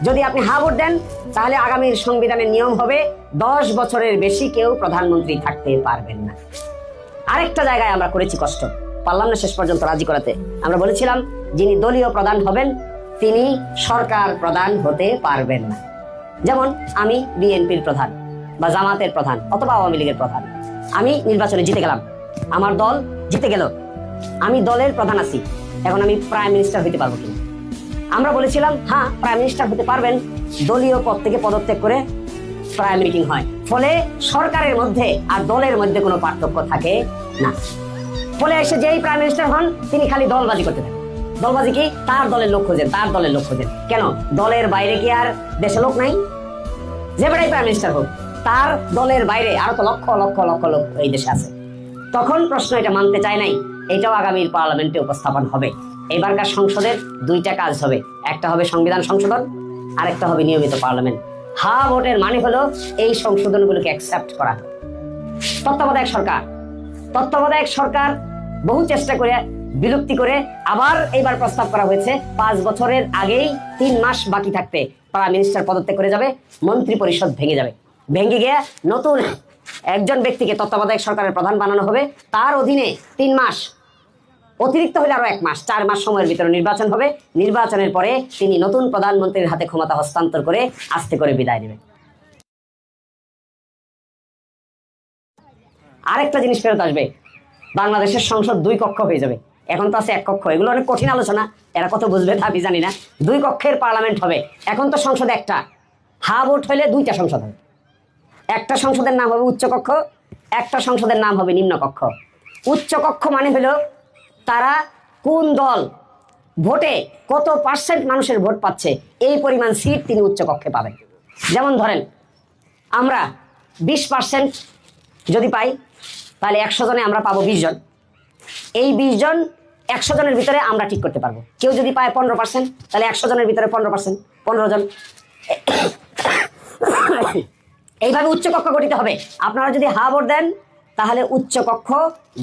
যদি আপনি হা ভোট দেন তাহলে আগামীর সংবিধানের নিয়ম হবে 10 বছরের বেশি কেউ প্রধানমন্ত্রী থাকতে পারবেন না। আরেকটা জায়গায় আমরা করেছি কষ্ট, পারলাম না শেষ পর্যন্ত রাজি করাতে। আমরা বলেছিলাম যিনি দলীয় প্রধান হবেন তিনি সরকার প্রধান হতে পারবেন না। যেমন আমি বিএনপির প্রধান বা জামাতের প্রধান অথবা আওয়ামী লীগের প্রধান, আমি নির্বাচনে জিতে গেলাম, আমার দল জিতে গেল, আমি দলের প্রধান আছি, এখন আমি প্রাইম মিনিস্টার হইতে পারবো কিনা? আমরা বলেছিলাম হ্যাঁ প্রাইম মিনিস্টার হতে পারবেন, দলীয় পদ থেকে পদত্যাগ করে প্রাইম মিটিং হয়, ফলে সরকারের মধ্যে আর দলের মধ্যে কোনো পার্থক্য থাকে না। ফলে এসে যেই প্রাইম মিনিস্টার হন তিনি খালি দলবাজি করতে থাকেন। দলবাজি কি? তার দলের লোক খোঁজেন, তার দলের লোক খোঁজেন। কেন? দলের বাইরে কি আর দেশে লোক নাই? যে বেটাই প্রাইম মিনিস্টার হোক তার দলের বাইরে আরো তো লক্ষ লক্ষ লক্ষ লোক এই দেশে আছে। তখন প্রশ্ন এটা মানতে চায় নাই, এটাও আগামীর পার্লামেন্টে উপস্থাপন হবে। এবারকার সংসদের দুইটা কাজ হবে, একটা হবে সংবিধান সংশোধন, আরেকটা হবে নিয়মিত পার্লামেন্ট। হা ভোটের মানে হলো এই সংশোধনগুলোকে অ্যাকসেপ্ট করা। তত্ত্বাবধায়ক সরকার বহু চেষ্টা করে বিলুপ্তি করে আবার এইবার প্রস্তাব করা হয়েছে 5 বছরের আগেই 3 মাস বাকি থাকতে প্রাইম মিনিস্টার পদত্যাগ করে যাবে, মন্ত্রী পরিষদ ভেঙে যাবে, ভেঙে গিয়ে নতুন একজন ব্যক্তিকে তত্ত্বাবধায়ক সরকারের প্রধান বানানো হবে। তার অধীনে 3 মাস, অতিরিক্ত হলে আরো 1 মাস, 4 মাস সময়ের ভিতরে নির্বাচন হবে। নির্বাচনের পরে তিনি নতুন প্রধানমন্ত্রীর হাতে ক্ষমতা হস্তান্তর করে আস্তে করে বিদায় নেবেন। আরেকটা জিনিস ফেরত আসবে, বাংলাদেশের সংসদ 2 কক্ষ হয়ে যাবে। এখন তো আছে 1 কক্ষ, এগুলো অনেক কঠিন আলোচনা, এরা কত বুঝবে তা আমি জানি না। 2 কক্ষের পার্লামেন্ট হবে। এখন তো সংসদ একটা, হা ভোট হলে 2টা সংসদ হবে। একটা সংসদের নাম হবে উচ্চ কক্ষ, একটা সংসদের নাম হবে নিম্ন কক্ষ। উচ্চ কক্ষ মানে হলো তারা কোন দল ভোটে কত % মানুষের ভোট পাচ্ছে এই পরিমাণ সিট তিনি উচ্চ কক্ষে পাবেন। যেমন ধরেন আমরা 20% যদি পাই তাহলে 100 জনে আমরা পাবো 20 জন। এই 20 জন 100 জনের ভিতরে আমরা ঠিক করতে পারবো। কেউ যদি পায় 15% তাহলে 100 জনের ভিতরে 15%, 15 জন। এইভাবে উচ্চ কক্ষ গঠিত হবে। আপনারা যদি হা ভোট দেন তাহলে উচ্চ কক্ষ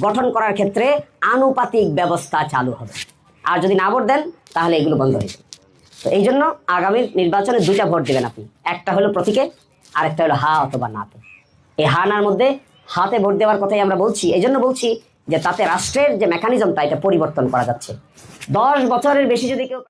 গঠন করার ক্ষেত্রে আনুপাতিক ব্যবস্থা চালু হবে, আর যদি না ভোট দেন তাহলে এগুলো বন্ধ হয়ে যাবে। তো এই জন্য আগামীর নির্বাচনে 2টা ভোট দেবেন আপনি, একটা হলো প্রতীকে, আরেকটা হলো হা অথবা নাতে। এই হা নার মধ্যে হাতে ভোট দেওয়ার কথাই আমরা বলছি, এই জন্য বলছি যে তাতে রাষ্ট্রের যে মেকানিজমটা এটা পরিবর্তন করা যাচ্ছে। 10 বছরের বেশি যদি কেউ